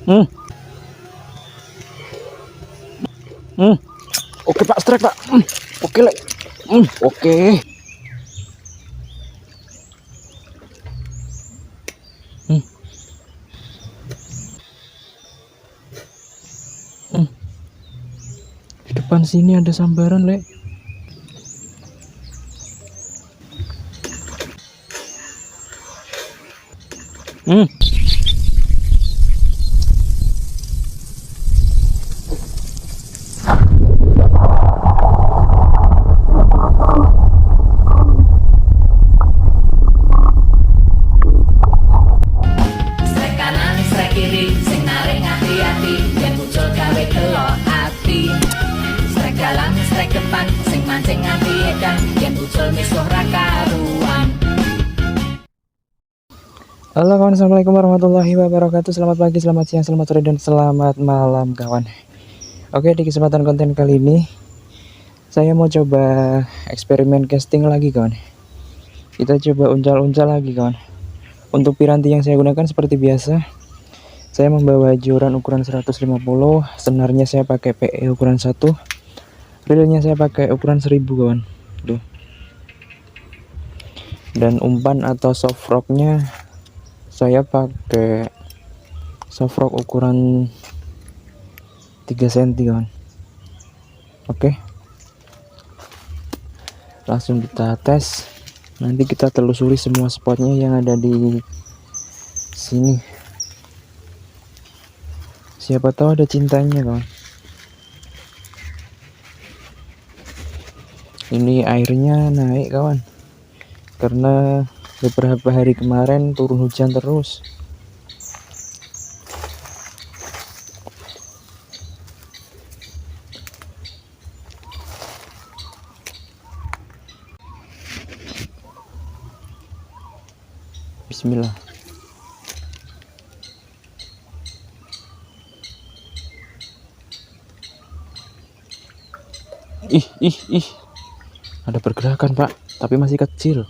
Hmm. Hmm. Oke Pak, strike Pak. Oke Lek. Oke. Hmm. Di depan sini ada sambaran Lek. Strek kanan, strek kiri, sing narik hati-hati, yen muncul gawe delok ati. Strek dalam, strek depan, sing mancing hati edan, yen muncul misuh ra karuan. Halo kawan, assalamualaikum warahmatullahi wabarakatuh. Selamat pagi, selamat siang, selamat sore, dan selamat malam kawan. Oke, di kesempatan konten kali ini saya mau coba eksperimen casting lagi kawan. Kita coba uncal-uncal lagi kawan. Untuk piranti yang saya gunakan seperti biasa, saya membawa joran ukuran 150, senarnya saya pakai PE ukuran 1, reelnya saya pakai ukuran 1000 kawan. Tuh. Dan umpan atau soft rocknya saya pakai soft rock ukuran 3 cm kawan. Oke, langsung kita tes. Nanti kita telusuri semua spotnya yang ada di sini. Siapa tahu ada cintanya kawan. Ini airnya naik kawan, karena beberapa hari kemarin turun hujan terus. Bismillah. Ih, ada pergerakan Pak, tapi masih kecil.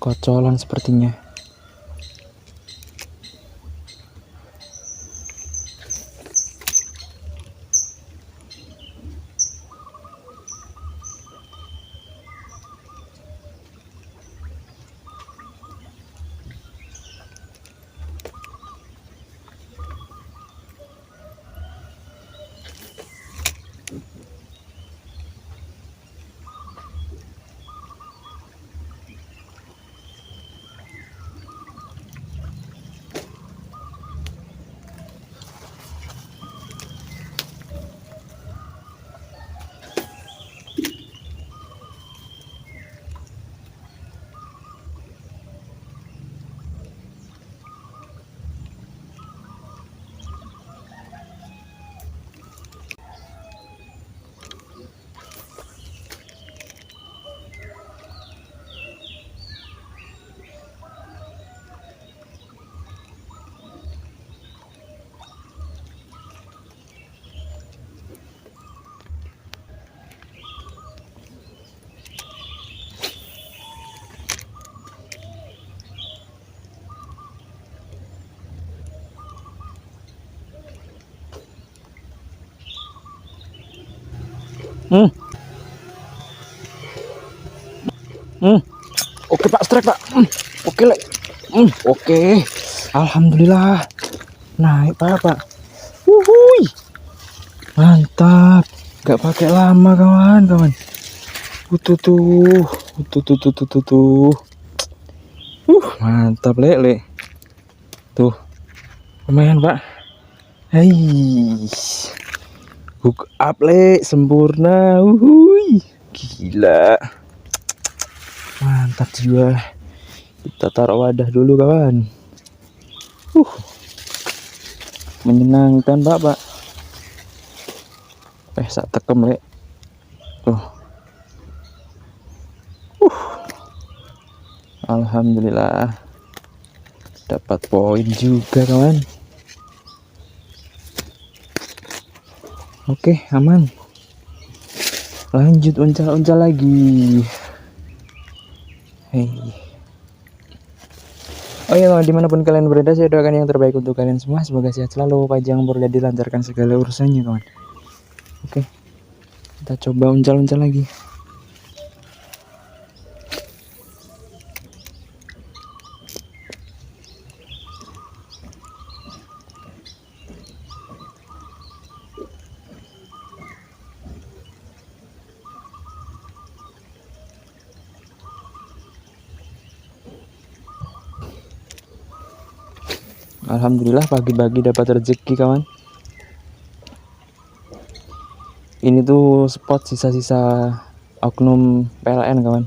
Kocolan sepertinya. Oke Pak, strike Pak. Oke Lek. Oke. Alhamdulillah. Naik Pak. Wuhui. Mantap. Gak pakai lama kawan. Tuh. Mantap Lek. Tuh. Lumayan Pak. Hei. Hook up Lek, sempurna. Wuhui. Gila. Mantap jiwa. Kita taruh wadah dulu kawan. Menyenangkan Pak. Sak tekem Lek. Tuh. Alhamdulillah. Dapat poin juga kawan. Oke, aman. Lanjut uncal-uncal lagi. Hei. Oh iya, dimanapun kalian berada, saya doakan yang terbaik untuk kalian semua. Semoga sehat selalu, panjang umur, dan dilancarkan segala urusannya, kawan. Oke, kita coba uncal-uncal lagi. Alhamdulillah pagi-pagi dapat rezeki, kawan. Ini tuh spot sisa-sisa oknum PLN, kawan.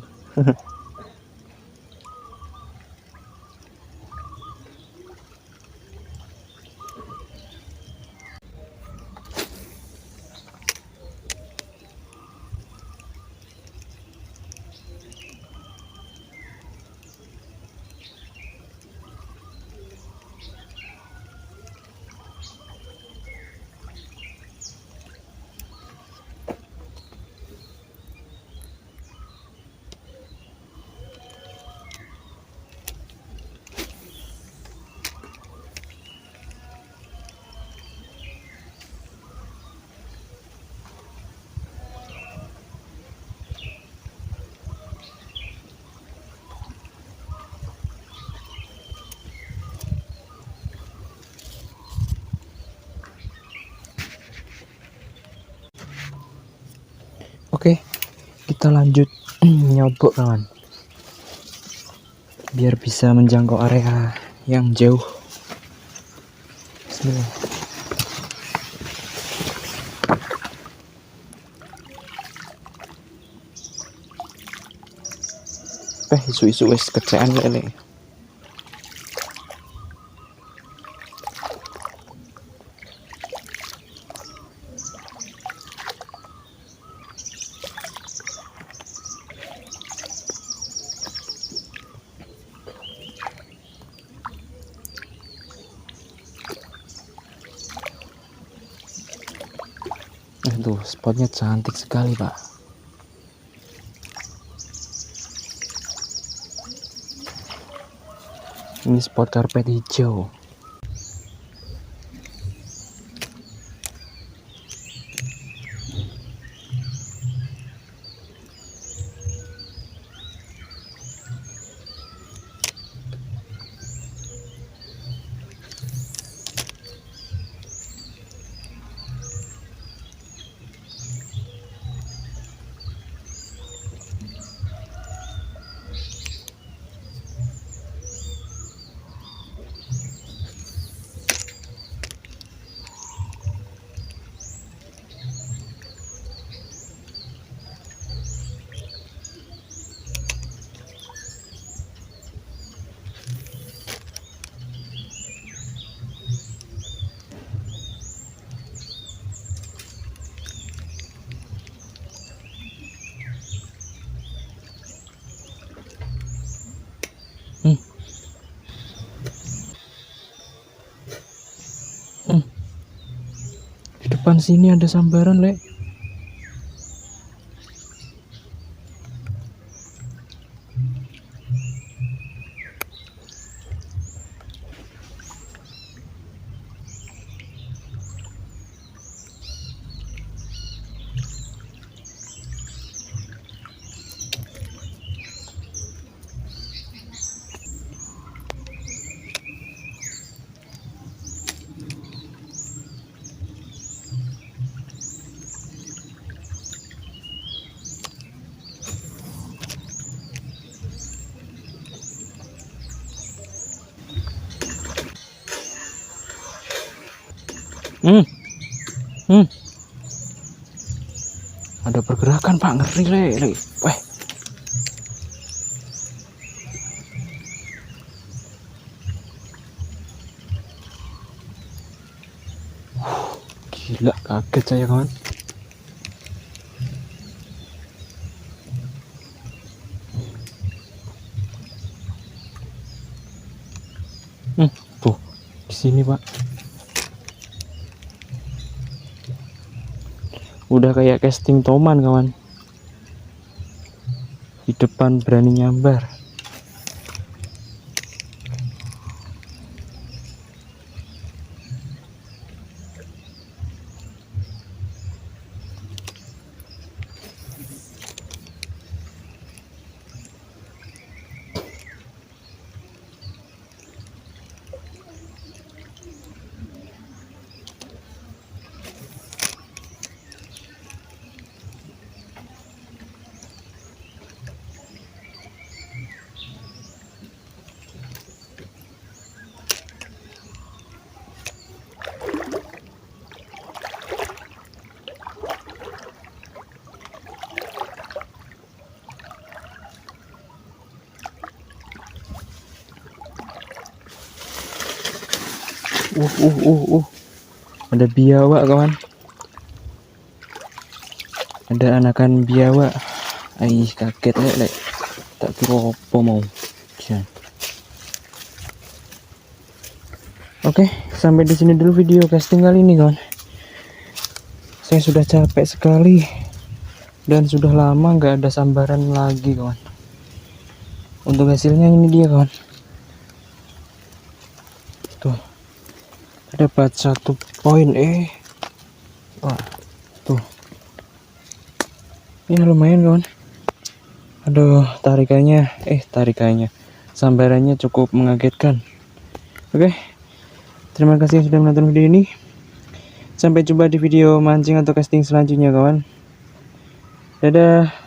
Oke, kita lanjut nyobok, kawan, biar bisa menjangkau area yang jauh. Bismillah. Isu-isu wes kerjaan lele. Tuh, spotnya cantik sekali, Pak. Ini spot karpet hijau. Di depan sini ada sambaran, Le. Ada pergerakan, Pak, ngeri, Le. Weh. Gila, kaget saya, kawan. Tuh, di sini, Pak. Udah kayak casting toman, kawan. Di depan berani nyambar. Ada biawak kawan. Ada anakan biawak. Aih, kaget lek. Tak kira apa mau. Jan. Oke, sampai di sini dulu video casting kali ini kawan. Saya sudah capek sekali dan sudah lama nggak ada sambaran lagi kawan. Untuk hasilnya ini dia kawan. Tuh, dapat 1 poin. Wah, tuh. Ini lumayan kawan. Aduh, tarikannya sambarannya cukup mengagetkan. Oke, terima kasih yang sudah menonton video ini. Sampai jumpa di video mancing atau casting selanjutnya kawan. Dadah.